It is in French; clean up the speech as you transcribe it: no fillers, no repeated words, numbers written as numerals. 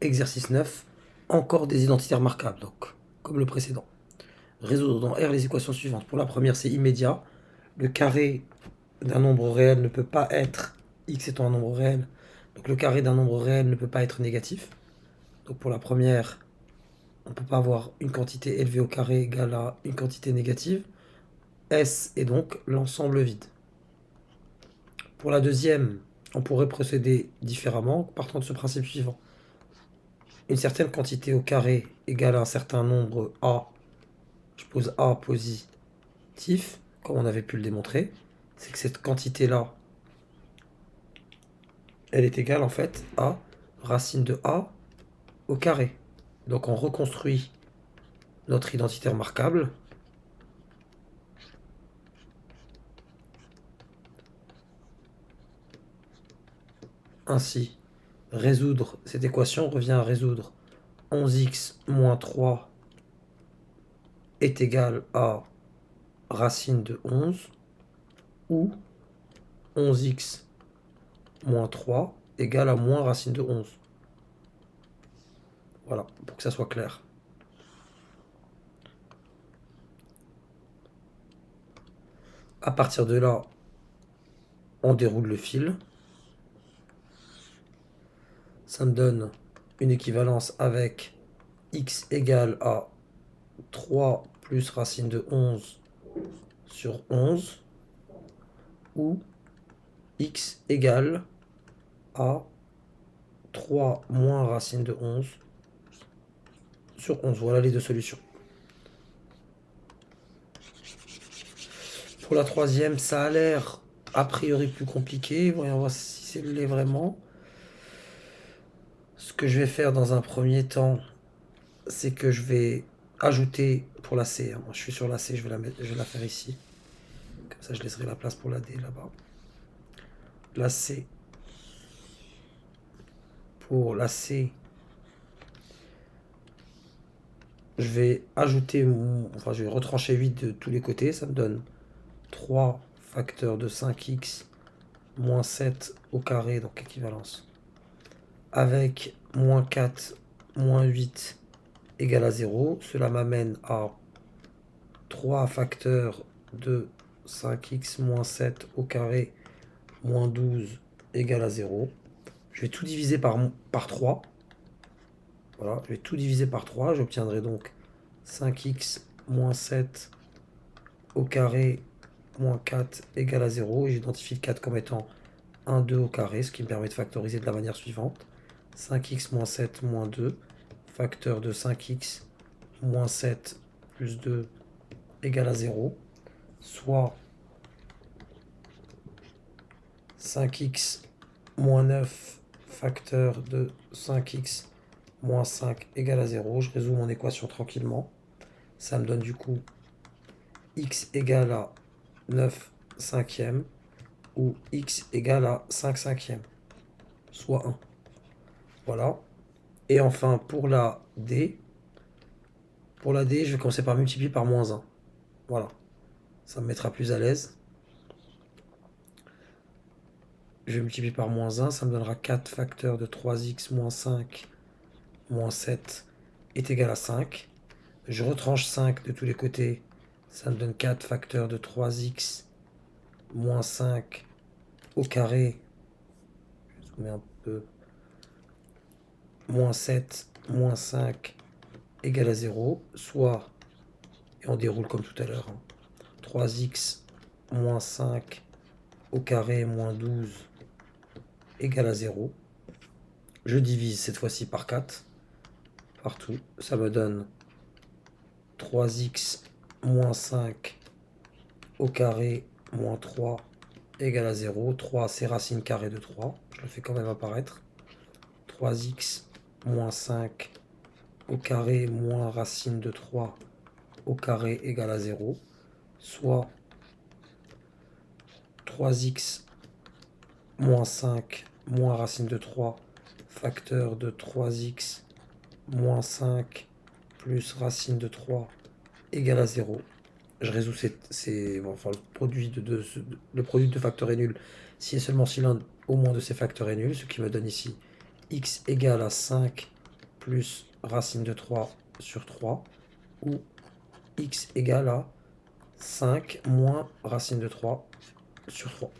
Exercice 9, encore des identités remarquables, donc comme le précédent. Résoudre dans R les équations suivantes. Pour la première, c'est immédiat. Le carré d'un nombre réel ne peut pas être, x étant un nombre réel, donc le carré d'un nombre réel ne peut pas être négatif. Donc pour la première, on ne peut pas avoir une quantité élevée au carré égale à une quantité négative. S est donc l'ensemble vide. Pour la deuxième, on pourrait procéder différemment, partant de ce principe suivant. Une certaine quantité au carré égale à un certain nombre A, je pose A positif, comme on avait pu le démontrer, c'est que cette quantité-là, elle est égale en fait à racine de A au carré. Donc on reconstruit notre identité remarquable. Ainsi, résoudre cette équation revient à résoudre 11x moins 3 est égal à racine de 11, ou 11x moins 3 égale à moins racine de 11. Voilà, pour que ça soit clair. À partir de là, on déroule le fil. Ça me donne une équivalence avec x égale à 3 plus racine de 11 sur 11, ou x égale à 3 moins racine de 11 sur 11. Voilà les deux solutions. Pour la troisième, ça a l'air a priori plus compliqué. Voyons voir si c'est l'est vraiment. Ce que je vais faire dans un premier temps, c'est que je vais ajouter pour la C. Moi, je suis sur la C, je vais la faire ici. Comme ça, je laisserai la place pour la D là-bas. La C. Pour la C, je vais ajouter, je vais retrancher 8 de tous les côtés. Ça me donne 3 facteurs de 5x moins 7 au carré, donc équivalence. Avec moins 4 moins 8 égale à 0. Cela m'amène à 3 facteurs de 5x moins 7 au carré moins 12 égale à 0. Je vais tout diviser par 3. Voilà, je vais tout diviser par 3. J'obtiendrai donc 5x moins 7 au carré moins 4 égale à 0. Et j'identifie le 4 comme étant 1, 2 au carré, ce qui me permet de factoriser de la manière suivante. 5x moins 7 moins 2, facteur de 5x moins 7 plus 2 égale à 0, soit 5x moins 9, facteur de 5x moins 5 égale à 0. Je résous mon équation tranquillement. Ça me donne du coup x égale à 9 cinquièmes, ou x égale à 5 cinquièmes, soit 1. Voilà. Et enfin, pour la D, je vais commencer par multiplier par moins 1. Voilà. Ça me mettra plus à l'aise. Je multiplie par moins 1, ça me donnera 4 facteurs de 3x moins 5 moins 7 est égal à 5. Je retranche 5 de tous les côtés, ça me donne 4 facteurs de 3x moins 5 au carré, je zoome un peu, moins 7 moins 5 égale à 0, soit, et on déroule comme tout à l'heure, 3x moins 5 au carré moins 12 égale à 0. Je divise cette fois-ci par 4, partout, ça me donne 3x moins 5 au carré moins 3 égale à 0. 3, c'est racine carrée de 3. Je le fais quand même apparaître. 3x moins 5 au carré moins racine de 3 au carré égale à 0. Soit 3x moins 5 moins racine de 3 facteur de 3x moins 5 plus racine de 3 égale à 0. Je résous le produit de facteurs est nul si et seulement si l'un au moins de ces facteurs est nul, ce qui me donne ici x égale à 5 plus racine de 3 sur 3, ou x égale à 5 moins racine de 3 sur 3.